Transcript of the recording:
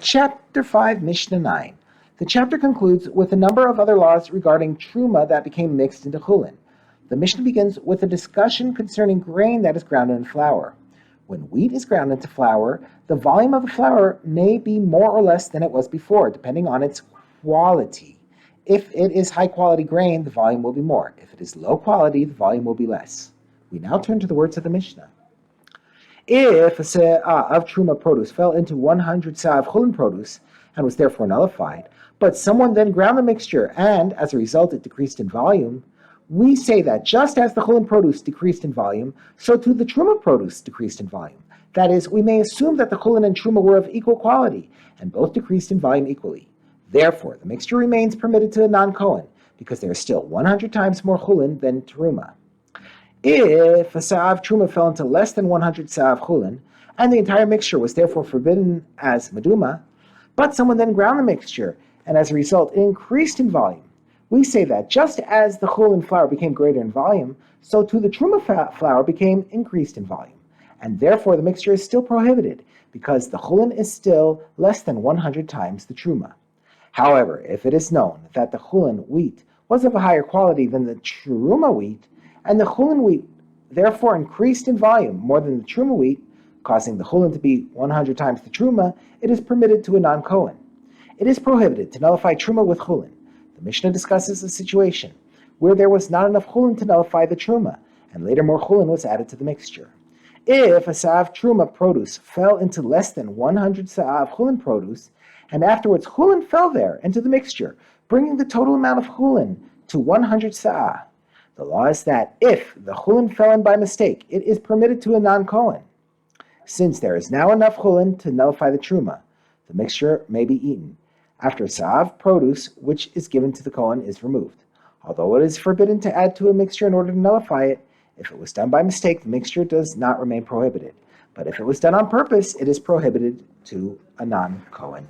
Chapter 5, Mishnah 9. The chapter concludes with a number of other laws regarding truma that became mixed into chulin. The Mishnah begins with a discussion concerning grain that is ground into flour. When wheat is ground into flour, the volume of the flour may be more or less than it was before, depending on its quality. If it is high-quality grain, the volume will be more. If it is low quality, the volume will be less. We now turn to the words of the Mishnah. If a se'ah of truma produce fell into 100 se'ah of chulin produce and was therefore nullified, but someone then ground the mixture and, as a result, it decreased in volume, we say that just as the chulin produce decreased in volume, so too the truma produce decreased in volume. That is, we may assume that the chulin and truma were of equal quality, and both decreased in volume equally. Therefore, the mixture remains permitted to a non-Kohen, because there is still 100 times more chulin than truma. If a se'ah of truma fell into less than 100 se'ah of chulin, and the entire mixture was therefore forbidden as meduma, but someone then ground the mixture, and as a result it increased in volume, we say that just as the chulin flour became greater in volume, so too the truma flour became increased in volume, and therefore the mixture is still prohibited, because the chulin is still less than 100 times the truma. However, if it is known that the chulin wheat was of a higher quality than the truma wheat, and the chulin wheat therefore increased in volume more than the truma wheat, causing the chulin to be 100 times the truma, it is permitted to a non-Kohen. It is prohibited to nullify truma with chulin. The Mishnah discusses a situation where there was not enough chulin to nullify the truma, and later more chulin was added to the mixture. If a se'ah of truma produce fell into less than 100 se'ah of chulin produce, and afterwards chulin fell there into the mixture, bringing the total amount of chulin to 100 se'ah, the law is that if the chulin fell in by mistake, it is permitted to a non-Kohen. Since there is now enough chulin to nullify the truma, the mixture may be eaten after a se'ah of produce which is given to the Kohen is removed. Although it is forbidden to add to a mixture in order to nullify it, if it was done by mistake, the mixture does not remain prohibited. But if it was done on purpose, it is prohibited to a non-Kohen.